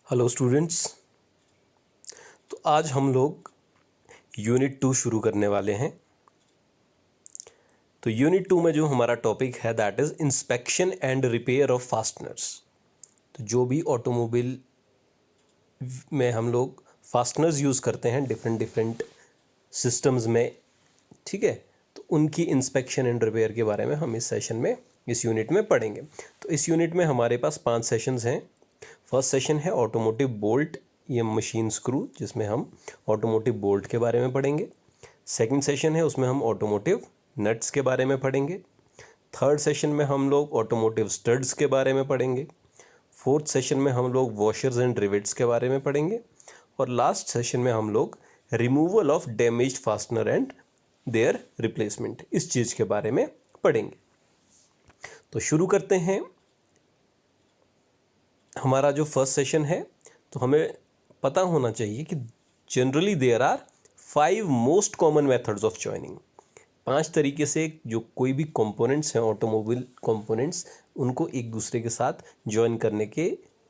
Hello students. तो आज हम लोग यूनिट 2 शुरू करने वाले हैं। तो यूनिट 2 में जो हमारा टॉपिक है that is inspection and repair of fasteners. तो जो भी ऑटोमोबाइल में हम लोग फास्टनर्स यूज़ करते हैं डिफरेंट डिफरेंट सिस्टम्स में, ठीक है, तो उनकी इंस्पेक्शन एंड रिपेयर के बारे में हम इस सेशन में इस यूनिट में पढ़ेंगे। तो इस यूनिट में हमारे पास 5 सेशंस हैं। फर्स्ट सेशन है ऑटोमोटिव बोल्ट, ये मशीन स्क्रू, जिसमें हम ऑटोमोटिव बोल्ट के बारे में पढ़ेंगे। सेकंड सेशन है उसमें हम ऑटोमोटिव नट्स के बारे में पढ़ेंगे। थर्ड सेशन में हम लोग ऑटोमोटिव स्टड्स के बारे में पढ़ेंगे। फोर्थ सेशन में हम लोग वॉशर्स एंड रिवेट्स के बारे में पढ़ेंगे। और लास्ट सेशन में हम लोग removal of damaged fastener and their replacement, इस चीज़ के बारे में पढ़ेंगे। तो शुरू करते हैं। हमारा जो फर्स्ट सेशन है, तो हमें पता होना चाहिए कि generally there are 5 most common methods of joining. 5 तरीके से जो कोई भी कंपोनेंट्स हैं, ऑटोमोबाइल कंपोनेंट्स, उनको एक दूसरे के साथ जॉइन करने के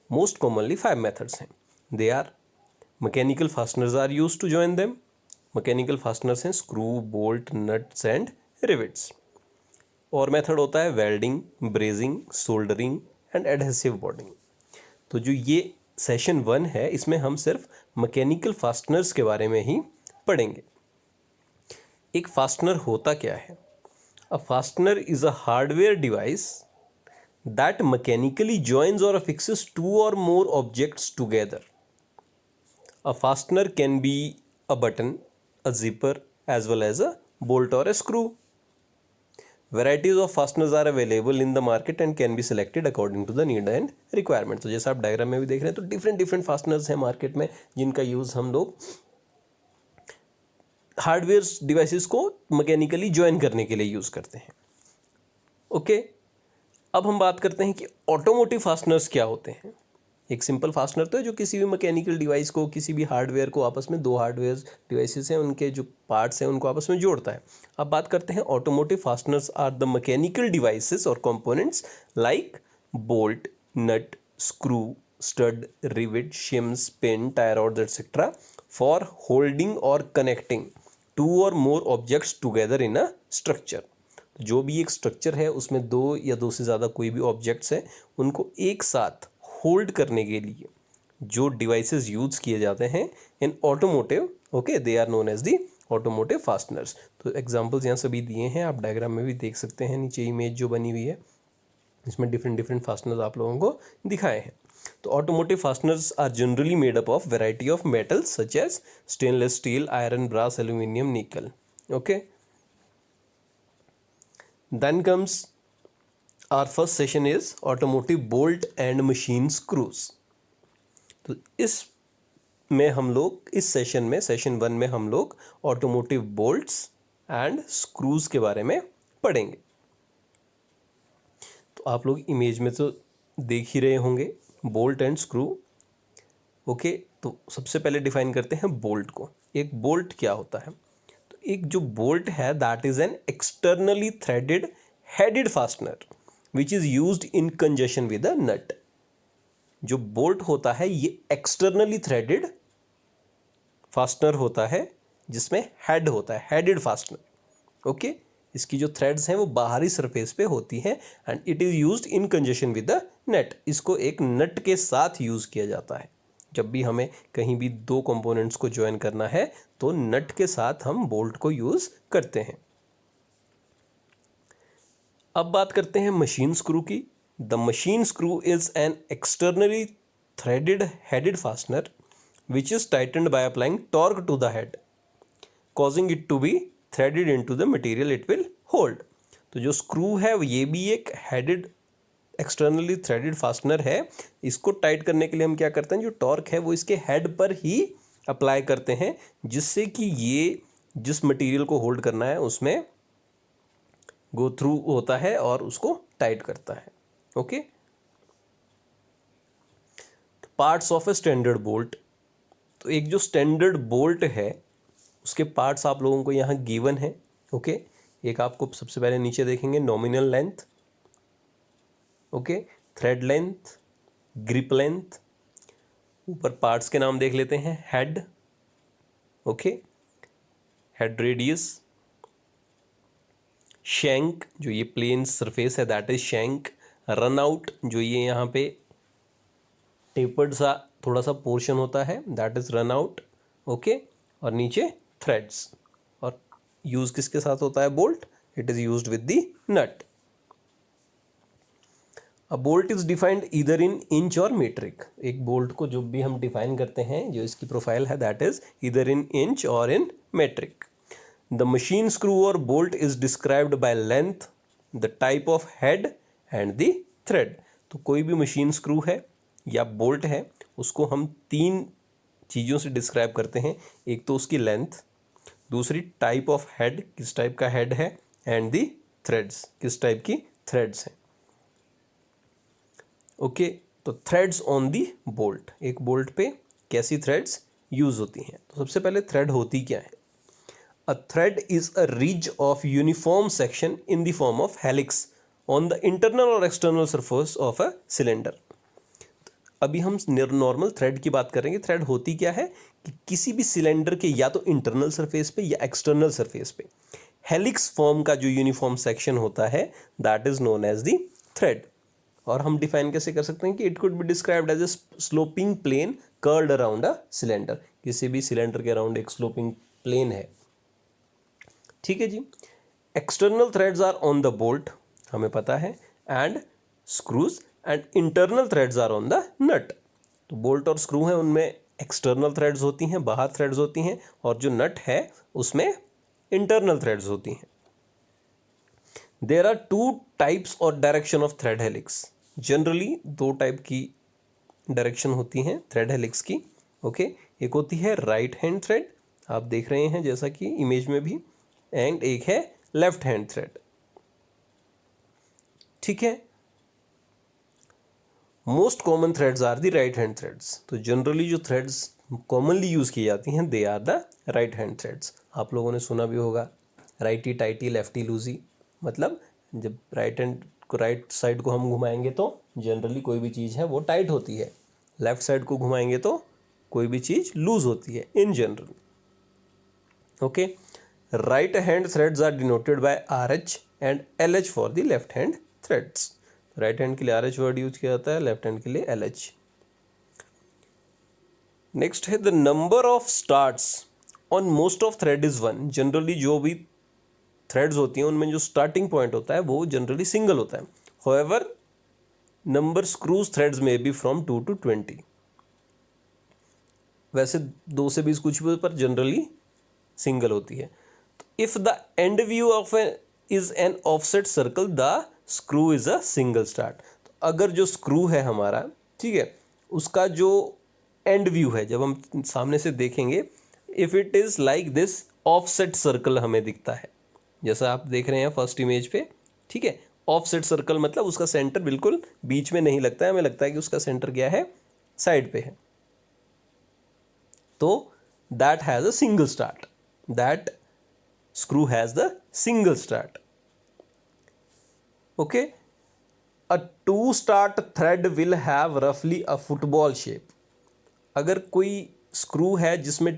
मोस्ट कॉमनली 5 मेथड्स हैं। They are mechanical fasteners are used to join them. Mechanical fasteners हैं screw, bolt, nuts and rivets. और मेथड होता है welding, brazing, soldering and adhesive bonding. तो जो ये सेशन 1 है, इसमें हम सिर्फ मैकेनिकल फास्टनर्स के बारे में ही पढ़ेंगे। एक फास्टनर होता क्या है? A fastener is a hardware device that mechanically joins और affixes 2 or more objects together. A fastener can be a button, a zipper, as well as a bolt or a screw. Varieties of fasteners are available in the market and can be selected according to the need and requirement. तो जैसा आप diagram में भी देख रहे हैं, तो different different fasteners हैं मार्केट में, जिनका यूज़ हम लोग हार्डवेयर डिवाइसेस को मैकेनिकली ज्वाइन करने के लिए यूज़ करते हैं। ओके, अब हम बात करते हैं कि ऑटोमोटिव फास्टनर्स क्या होते हैं। एक सिंपल फास्टनर तो है जो किसी भी मैकेनिकल डिवाइस को, किसी भी हार्डवेयर को, आपस में दो हार्डवेयर डिवाइसेस हैं, उनके जो पार्ट्स हैं उनको आपस में जोड़ता है। अब बात करते हैं automotive fasteners are the mechanical devices और components like bolt, nut, screw, stud, rivet, shims, pin, tie rods etcetera for holding और connecting 2 or more objects together in a structure. जो भी एक स्ट्रक्चर है उसमें 2 या 2 से ज़्यादा कोई भी ऑब्जेक्ट्स हैं, उनको एक साथ होल्ड करने के लिए जो डिवाइसेस यूज़ किए जाते हैं in automotive, okay, they are known as the automotive fasteners. तो एग्जांपल्स यहाँ सभी दिए हैं, आप डायग्राम में भी देख सकते हैं, नीचे इमेज जो बनी हुई है इसमें डिफरेंट डिफरेंट फास्टनर्स आप लोगों को दिखाए हैं। तो automotive fasteners are generally made up of variety of metals such as stainless steel, iron, brass, aluminium, nickel. Okay, then comes our first session is automotive bolt and machine screws. तो इस में हम लोग इस सेशन में, session 1 में हम लोग ऑटोमोटिव बोल्ट्स एंड स्क्रूज के बारे में पढ़ेंगे। तो आप लोग इमेज में तो देख ही रहे होंगे बोल्ट एंड स्क्रू। ओके, तो सबसे पहले डिफाइन करते हैं बोल्ट को। एक बोल्ट क्या होता है? तो एक जो बोल्ट है that is an externally threaded headed fastener which is used in conjunction with a nut. जो बोल्ट होता है ये एक्सटर्नली थ्रेडेड फास्टनर होता है जिसमें हेड होता है, हेडेड फास्टनर। ओके, इसकी जो थ्रेड्स हैं वो बाहरी सरफेस पे होती हैं and it is used in conjunction with the nut. इसको एक नट के साथ यूज़ किया जाता है। जब भी हमें कहीं भी दो कंपोनेंट्स को ज्वाइन करना है तो नट के साथ हम बोल्ट को यूज़ करते हैं। अब बात करते हैं मशीन स्क्रू की। The machine screw is an externally threaded headed fastener which is tightened by applying torque to the head, causing it to be threaded into the material it will hold. तो जो screw है ये भी एक headed externally threaded fastener है। इसको tight करने के लिए हम क्या करते हैं, जो टॉर्क है वो इसके हेड पर ही अप्लाई करते हैं, जिससे कि ये जिस मटेरियल को होल्ड करना है उसमें गो थ्रू होता है और उसको टाइट करता है। Okay, parts of a standard bolt. तो एक जो स्टैंडर्ड बोल्ट है उसके पार्ट्स आप लोगों को यहाँ गिवन है। ओके, एक आपको सबसे पहले नीचे देखेंगे nominal length, okay, thread length, grip length, ऊपर पार्ट्स के नाम देख लेते हैं। Head, okay, head radius, shank जो ये प्लेन सरफेस है that is shank, run out जो ये यहाँ पे टेपर्ड सा थोड़ा सा पोर्शन होता है that is run out, okay, और नीचे थ्रेड्स। और यूज किसके साथ होता है? Bolt, it is used with the nut. A bolt is defined either in inch और मीट्रिक। एक बोल्ट को जो भी हम डिफाइन करते हैं, जो इसकी प्रोफाइल है that is either in inch और इन मेट्रिक। द मशीन स्क्रू और bolt is described by length, the type of head and the thread. तो कोई भी मशीन स्क्रू है या बोल्ट है उसको हम तीन चीज़ों से डिस्क्राइब करते हैं। एक तो उसकी लेंथ, दूसरी टाइप ऑफ हेड, किस टाइप का हेड है, एंड दी थ्रेड्स, किस टाइप की थ्रेड्स हैं। ओके, तो थ्रेड्स ऑन दी बोल्ट, एक बोल्ट पे कैसी थ्रेड्स यूज होती हैं। तो सबसे पहले थ्रेड होती क्या है? A thread is a ridge of uniform section in the form of helix on the internal और external surface of a cylinder. अभी हम नॉर्मल थ्रेड की बात करेंगे। थ्रेड होती क्या है कि किसी भी सिलेंडर के या तो इंटरनल सरफेस पे या एक्सटर्नल सरफेस पे हेलिक्स फॉर्म का जो यूनिफॉर्म सेक्शन होता है that is known as the thread. और हम डिफाइन कैसे कर सकते हैं कि it could be described as a sloping plane curled around a cylinder. किसी भी सिलेंडर के अराउंड एक स्लोपिंग प्लेन है, ठीक है जी। External threads are on the bolt, हमें पता है, and screws, and internal threads are on the nut. तो बोल्ट और स्क्रू हैं उनमें एक्सटर्नल थ्रेड्स होती हैं, बाहर थ्रेड्स होती हैं, और जो नट है उसमें इंटरनल थ्रेड्स होती हैं। देयर आर टू टाइप्स और direction of thread helix. Generally दो टाइप की डायरेक्शन होती हैं थ्रेड हेलिक्स की, ओके। एक होती है राइट हैंड थ्रेड, आप देख रहे हैं जैसा कि इमेज में भी, एंड एक है लेफ्ट हैंड थ्रेड, ठीक है। Most common threads are the right hand threads. तो जनरली जो थ्रेड्स कॉमनली यूज की जाती हैं they are the right hand threads. आप लोगों ने सुना भी होगा राइटी टाइटी लेफ्टी लूजी, मतलब जब राइट हैंड को, राइट साइड को हम घुमाएंगे तो जनरली कोई भी चीज़ है वो टाइट होती है, लेफ्ट साइड को घुमाएंगे तो कोई भी चीज़ लूज होती है in general, okay. Right hand threads are denoted by RH and LH for the left hand threads. Right hand के लिए RH वर्ड यूज किया जाता है, लेफ्ट हैंड के लिए LH। नेक्स्ट है the number of starts on most of thread is 1। Generally जो भी थ्रेड्स होती हैं उनमें जो स्टार्टिंग पॉइंट होता है वो जनरली सिंगल होता है। होएवर नंबर स्क्रूज थ्रेड्स में बी फ्रॉम 2 to 20। वैसे 2 से 20 कुछ भी, पर जनरली सिंगल होती है। If the end view of is an offset circle the screw is a single start. तो अगर जो स्क्रू है हमारा, ठीक है, उसका जो एंड व्यू है जब हम सामने से देखेंगे, if it is like this offset circle हमें दिखता है, जैसा आप देख रहे हैं फर्स्ट इमेज पे, ठीक है। ऑफसेट सर्कल मतलब उसका सेंटर बिल्कुल बीच में नहीं लगता है, हमें लगता है कि उसका सेंटर क्या है, साइड पे है, तो that has a single start, that screw has the single start, okay. A two start thread will have roughly a football shape। अगर कोई स्क्रू है जिसमें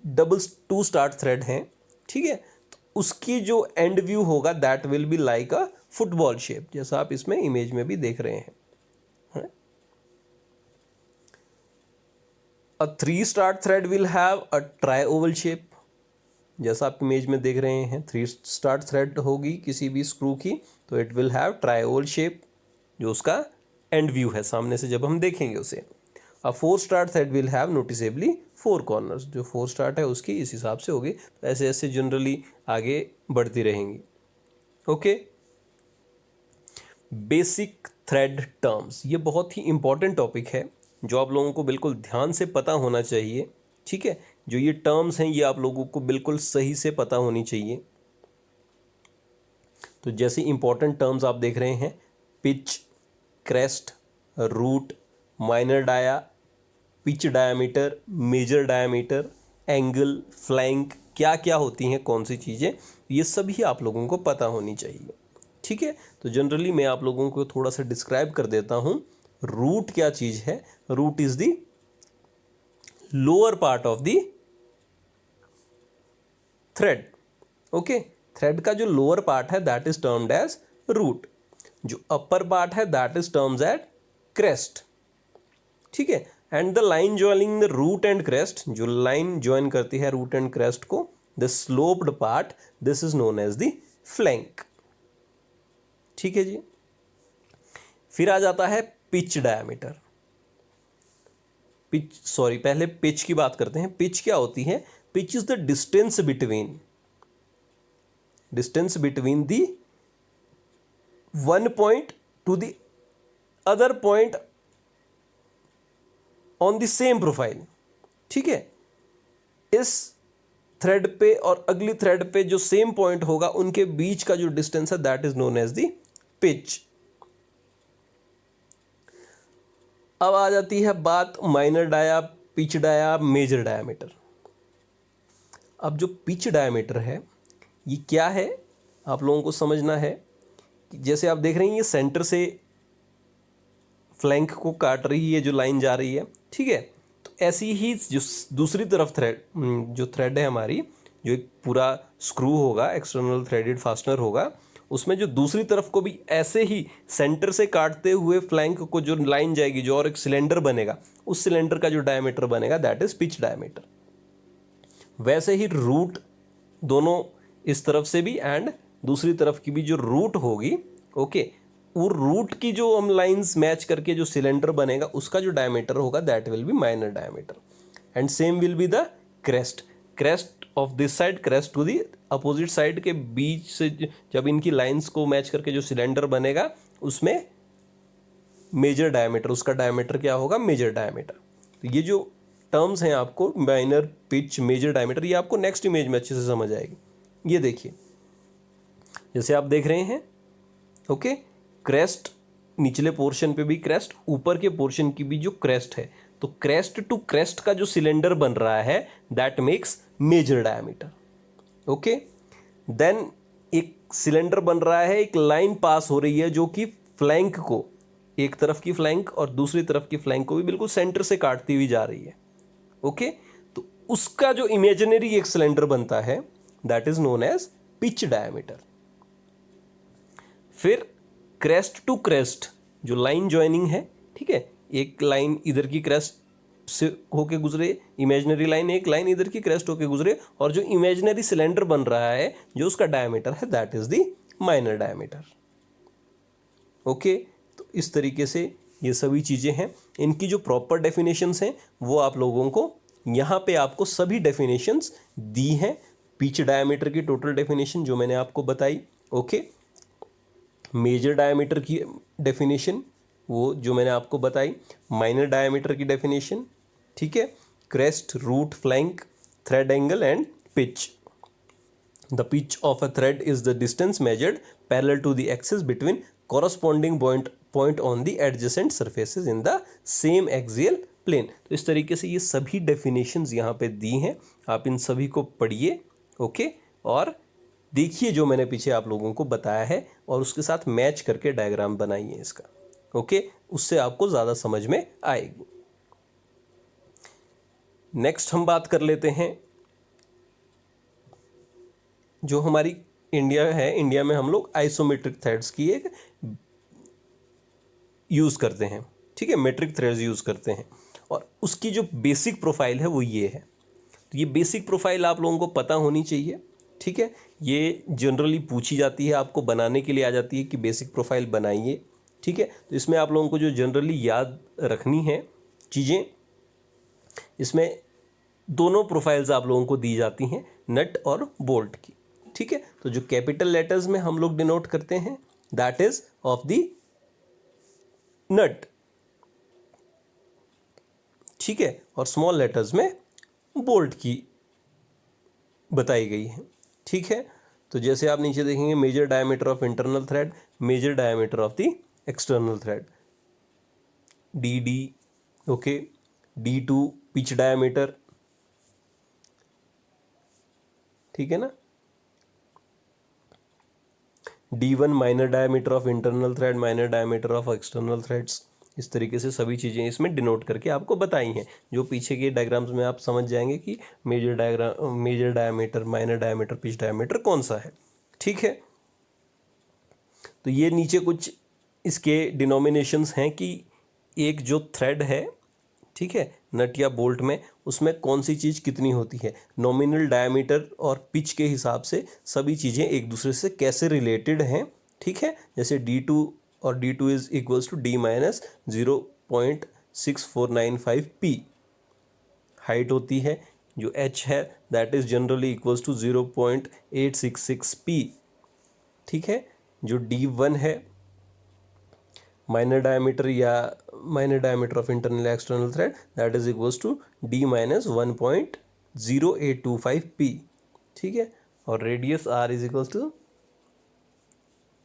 डबल टू स्टार्ट थ्रेड हैं, ठीक है, तो उसकी जो एंड व्यू होगा that will be like a football shape, जैसा आप इसमें इमेज में भी देख रहे हैं। A three start thread will have a try Oval shape, जैसा आप इमेज में देख रहे हैं। 3 स्टार्ट थ्रेड होगी किसी भी स्क्रू की तो it will have triangle shape, जो उसका एंड व्यू है सामने से जब हम देखेंगे उसे। A 4 start thread will have noticeably 4 corners, जो 4 स्टार्ट है उसकी इस हिसाब से होगी। तो ऐसे ऐसे जनरली आगे बढ़ती रहेंगी, ओके। बेसिक थ्रेड टर्म्स, ये बहुत ही इंपॉर्टेंट टॉपिक है जो आप लोगों को बिल्कुल ध्यान से पता होना चाहिए, ठीक है। जो ये टर्म्स हैं ये आप लोगों को बिल्कुल सही से पता होनी चाहिए। तो जैसे इंपॉर्टेंट टर्म्स आप देख रहे हैं, pitch, crest, root, minor dia, pitch diameter, major diameter, angle, flank, क्या क्या होती हैं, कौन सी चीज़ें, ये सभी आप लोगों को पता होनी चाहिए, ठीक है। तो जनरली मैं आप लोगों को थोड़ा सा डिस्क्राइब कर देता हूँ रूट क्या चीज़ है। Root is the lower part of the thread. Okay, thread का जो लोअर पार्ट है that is termed as root, जो अपर पार्ट है that is termed as crest. ठीक है, and the line joining the root and crest, जो line join करती है रूट एंड क्रेस्ट को, the sloped part, this is known as the flank. ठीक है जी। फिर आ जाता है पिच डायमीटर। पहले पिच की बात करते हैं। पिच क्या होती है? Pitch is the distance between the one point two the other point on the same profile. ठीक है, इस थ्रेड पे और अगली थ्रेड पे जो सेम पॉइंट होगा उनके बीच का जो डिस्टेंस है that is known as the pitch. अब आ जाती है बात minor dia, pitch dia, major diameter. अब जो पिच डायमीटर है ये क्या है आप लोगों को समझना है कि जैसे आप देख रहे हैं ये सेंटर से फ्लैंक को काट रही है जो लाइन जा रही है। ठीक है, तो ऐसी ही जो दूसरी तरफ जो थ्रेड है हमारी, जो एक पूरा स्क्रू होगा, एक्सटर्नल थ्रेडेड फास्टनर होगा, उसमें जो दूसरी तरफ को भी ऐसे ही सेंटर से काटते हुए फ्लैंक को जो लाइन जाएगी, जो और एक सिलेंडर बनेगा, उस सिलेंडर का जो डायमीटर बनेगा दैट इज पिच डायमीटर। वैसे ही रूट दोनों इस तरफ से भी एंड दूसरी तरफ की भी जो रूट होगी, ओके, वो रूट की जो हम लाइंस मैच करके जो सिलेंडर बनेगा उसका जो डायमीटर होगा that will be minor diameter. And same will be the crest of this side, crest to the opposite side के बीच से जब इनकी लाइंस को मैच करके जो सिलेंडर बनेगा उसमें मेजर डायमीटर, उसका डायमीटर क्या होगा? Major diameter. तो ये जो टर्म्स हैं आपको माइनर, पिच, मेजर डायमीटर, ये आपको नेक्स्ट इमेज में अच्छे से समझ आएगी। ये देखिए जैसे आप देख रहे हैं, ओके, क्रेस्ट निचले पोर्शन पे भी क्रेस्ट, ऊपर के पोर्शन की भी जो क्रेस्ट है, तो क्रेस्ट टू क्रेस्ट का जो सिलेंडर बन रहा है that makes major diameter. Okay, then एक सिलेंडर बन रहा है, एक लाइन पास हो रही है जो कि फ्लैंक को, एक तरफ की फ्लैंक और दूसरी तरफ की फ्लैंक को भी बिल्कुल सेंटर से काटती हुई जा रही है। ओके, तो उसका जो इमेजिनरी एक सिलेंडर बनता है that is known as pitch diameter. फिर क्रेस्ट टू क्रेस्ट जो लाइन ज्वाइनिंग है, ठीक है, एक लाइन इधर की क्रेस्ट से होके गुजरे, इमेजिनरी लाइन, एक लाइन इधर की क्रेस्ट होके गुजरे, और जो इमेजिनरी सिलेंडर बन रहा है जो उसका डायमीटर है that is the minor diameter. Okay, तो इस तरीके से ये सभी चीज़ें हैं। इनकी जो प्रॉपर डेफिनेशंस हैं वो आप लोगों को यहाँ पे आपको सभी डेफिनेशंस दी हैं। पिच डायमीटर की टोटल डेफिनेशन जो मैंने आपको बताई, ओके, मेजर डायमीटर की डेफिनेशन वो जो मैंने आपको बताई, माइनर डायमीटर की डेफिनेशन, ठीक है, crest, root, flank, thread angle and pitch. The pitch of a thread is the distance measured parallel to the axis between corresponding point on the adjacent surfaces in the same axial plane। तो इस तरीके से ये सभी definitions यहाँ पे दी हैं, आप इन सभी को पढ़िए, ओके, और देखिए जो मैंने पीछे आप लोगों को बताया है और उसके साथ मैच करके डायग्राम बनाइए इसका, ओके, उससे आपको ज़्यादा समझ में आएगी। नेक्स्ट हम बात कर लेते हैं जो हमारी इंडिया है, इंडिया में हम लोग आइसोमेट्रिक थ्रेड्स की एक यूज़ करते हैं, ठीक है, मेट्रिक थ्रेड्स यूज़ करते हैं, और उसकी जो बेसिक प्रोफाइल है वो ये है। तो ये बेसिक प्रोफाइल आप लोगों को पता होनी चाहिए, ठीक है, ये जनरली पूछी जाती है, आपको बनाने के लिए आ जाती है कि बेसिक प्रोफाइल बनाइए, ठीक है। तो इसमें आप लोगों को जो जनरली याद रखनी है चीज़ें, इसमें दोनों प्रोफाइल्स आप लोगों को दी जाती हैं, नट और बोल्ट की, ठीक है। तो जो कैपिटल लेटर्स में हम लोग डिनोट करते हैं दैट इज ऑफ द नट, ठीक है, और स्मॉल लेटर्स में बोल्ट की बताई गई है, ठीक है। तो जैसे आप नीचे देखेंगे major diameter of internal thread, major diameter of the external thread, D D, okay, D2 pitch diameter, ठीक है ना, D1 minor diameter of internal thread, minor diameter of external threads, इस तरीके से सभी चीज़ें इसमें डिनोट करके आपको बताई हैं, जो पीछे के डायग्राम्स में आप समझ जाएंगे कि major diameter, minor diameter, pitch diameter कौन सा है। ठीक है, तो ये नीचे कुछ इसके डिनोमिनेशंस हैं कि एक जो थ्रेड है, ठीक है, नट या बोल्ट में, उसमें कौन सी चीज़ कितनी होती है। नॉमिनल डायमीटर और पिच के हिसाब से सभी चीज़ें एक दूसरे से कैसे रिलेटेड हैं। ठीक है, जैसे D2 और D2 is equals to D minus 0.6495 P height होती है, जो H है that is generally equals to 0.866 P। ठीक है, जो D1 है माइनर डायमीटर या minor diameter of internal external thread that is equals to D minus 1.0825 P। ठीक है, और radius R is equals to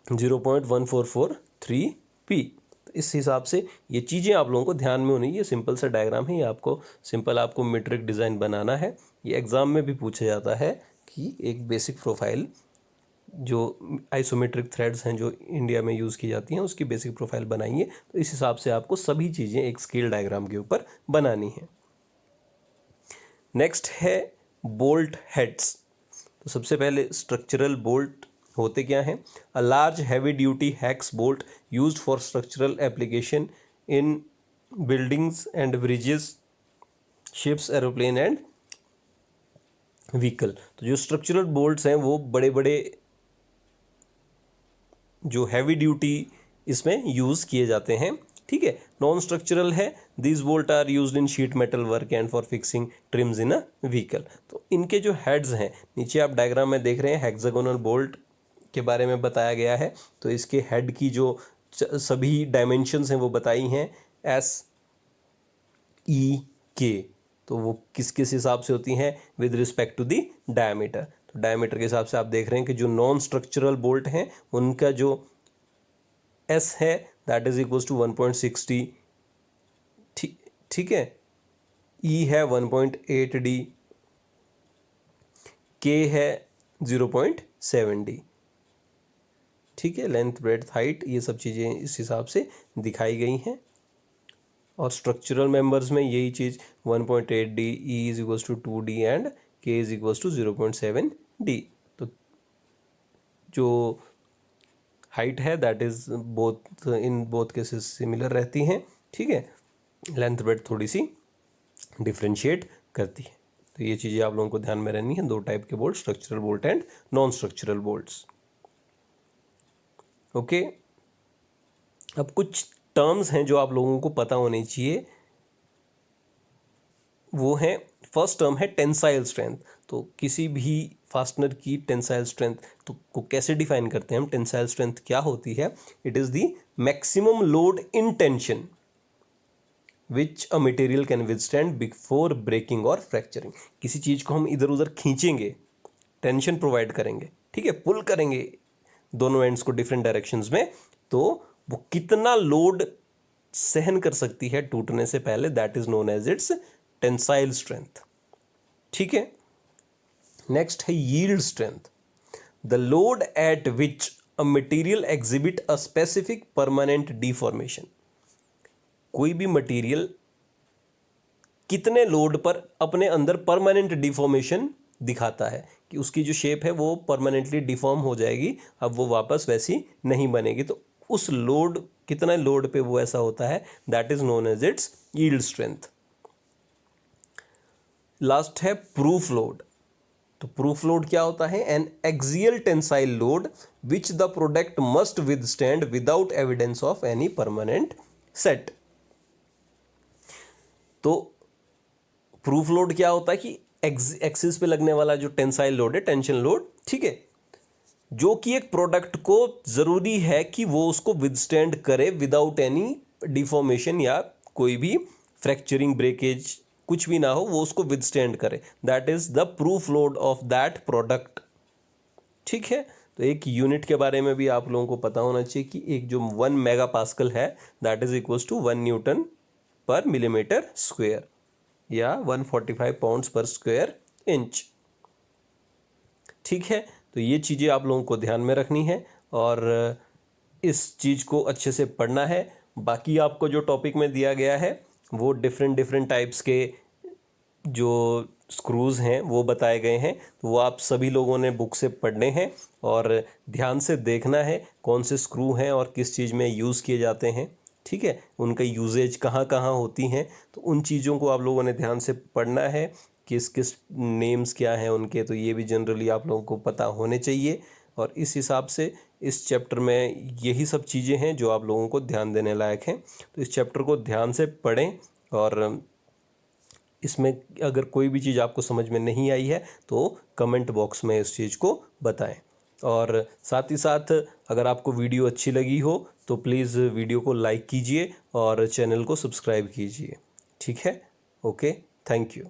0.1443 P। तो इस हिसाब से ये चीज़ें आप लोगों को ध्यान में होनी। ये सिंपल सा डायग्राम है, ये आपको मीट्रिक डिज़ाइन बनाना है। ये एग्ज़ाम में भी पूछा जाता है कि एक बेसिक प्रोफाइल, जो आइसोमेट्रिक थ्रेड्स हैं जो इंडिया में यूज़ की जाती हैं, उसकी बेसिक प्रोफाइल बनाइए। तो इस हिसाब से आपको सभी चीज़ें एक स्केल डायग्राम के ऊपर बनानी है। नेक्स्ट है बोल्ट हेड्स। तो सबसे पहले स्ट्रक्चरल बोल्ट होते क्या हैं? A large heavy duty hacks bolt used for structural application in buildings and bridges, ships, aeroplane and vehicle. तो जो स्ट्रक्चरल बोल्ट्स हैं वो बड़े बड़े जो हैवी ड्यूटी इसमें यूज़ किए जाते हैं। ठीक है, नॉन स्ट्रक्चरल है, this bolt are used in sheet metal work and for fixing trims in a vehicle. तो इनके जो हेड्स हैं, नीचे आप डायग्राम में देख रहे हैं, हेक्सागोनल बोल्ट के बारे में बताया गया है। तो इसके हेड की जो सभी डायमेंशंस हैं वो बताई हैं, SEK। तो वो किस किस हिसाब से होती हैं? With respect to the diameter. तो डायमीटर के हिसाब से आप देख रहे हैं कि जो नॉन स्ट्रक्चरल बोल्ट हैं उनका जो S है दैट इज इक्वल्स टू 1.60। ठीक है, E है 1.8D, K है 0.7D। ठीक है, लेंथ, ब्रेड्थ, हाइट, ये सब चीज़ें इस हिसाब से दिखाई गई हैं। और स्ट्रक्चरल मेंबर्स में यही चीज़ 1.8D, E is equals to 2D and K is equals to 0.7D। तो जो हाइट है that is both in both cases similar रहती हैं। ठीक है, लेंथ ब्रेड्थ थोड़ी सी डिफ्रेंशिएट करती है। तो ये चीज़ें आप लोगों को ध्यान में रहनी है। दो टाइप के bolt, structural bolt and non structural bolts. Okay, अब कुछ टर्म्स हैं जो आप लोगों को पता होने चाहिए, वो हैं, फर्स्ट टर्म है टेंसाइल स्ट्रेंथ। तो किसी भी फास्टनर की टेंसाइल स्ट्रेंथ तो को कैसे डिफाइन करते हैं हम? टेंसाइल स्ट्रेंथ क्या होती है? It is the maximum load in tension which a material can withstand before breaking और फ्रैक्चरिंग। किसी चीज़ को हम इधर उधर खींचेंगे, टेंशन प्रोवाइड करेंगे, ठीक है, पुल करेंगे दोनों एंड्स को डिफरेंट डायरेक्शंस में, तो वो कितना लोड सहन कर सकती है टूटने से पहले, that is known as its tensile strength. ठीक है, नेक्स्ट है yield strength, the load at which a material exhibit a specific permanent deformation. कोई भी मटेरियल कितने लोड पर अपने अंदर परमानेंट डिफॉर्मेशन दिखाता है, कि उसकी जो शेप है वो परमानेंटली डिफॉर्म हो जाएगी, अब वो वापस वैसी नहीं बनेगी। तो उस लोड, कितना लोड पे वो ऐसा होता है, that is known as its yield strength. Last है प्रूफ लोड। तो प्रूफ लोड क्या होता है? An axial tensile load which the product must withstand without evidence of any permanent set. तो प्रूफ लोड क्या होता है कि एक्सिस पे लगने वाला जो टेंसाइल लोड है, टेंशन लोड, ठीक है, जो कि एक प्रोडक्ट को जरूरी है कि वो उसको विदस्टैंड करे विदाउट एनी डिफॉर्मेशन या कोई भी फ्रैक्चरिंग, ब्रेकेज कुछ भी ना हो, वो उसको विदस्टैंड करे, that is the proof load of that product. ठीक है, तो एक यूनिट के बारे में भी आप लोगों को पता होना चाहिए कि एक जो 1 मेगा पास्कल है that is equals to 1 newton per millimetre square या 145 पाउंड्स पर स्क्वायर इंच। ठीक है, तो ये चीज़ें आप लोगों को ध्यान में रखनी है और इस चीज़ को अच्छे से पढ़ना है। बाकी आपको जो टॉपिक में दिया गया है वो डिफरेंट टाइप्स के जो स्क्रूज़ हैं वो बताए गए हैं, तो वो आप सभी लोगों ने बुक से पढ़ने हैं और ध्यान से देखना है कौन से स्क्रू हैं और किस चीज़ में यूज़ किए जाते हैं। ठीक है, उनका यूजेज कहाँ कहाँ होती हैं, तो उन चीज़ों को आप लोगों ने ध्यान से पढ़ना है। किस किस नेम्स क्या हैं उनके, तो ये भी जनरली आप लोगों को पता होने चाहिए। और इस हिसाब से इस चैप्टर में यही सब चीज़ें हैं जो आप लोगों को ध्यान देने लायक हैं। तो इस चैप्टर को ध्यान से पढ़ें और इसमें अगर कोई भी चीज़ आपको समझ में नहीं आई है तो कमेंट बॉक्स में इस चीज़ को बताएं। और साथ ही साथ अगर आपको वीडियो अच्छी लगी हो तो प्लीज़ वीडियो को लाइक कीजिए और चैनल को सब्सक्राइब कीजिए। ठीक है, ओके, थैंक यू।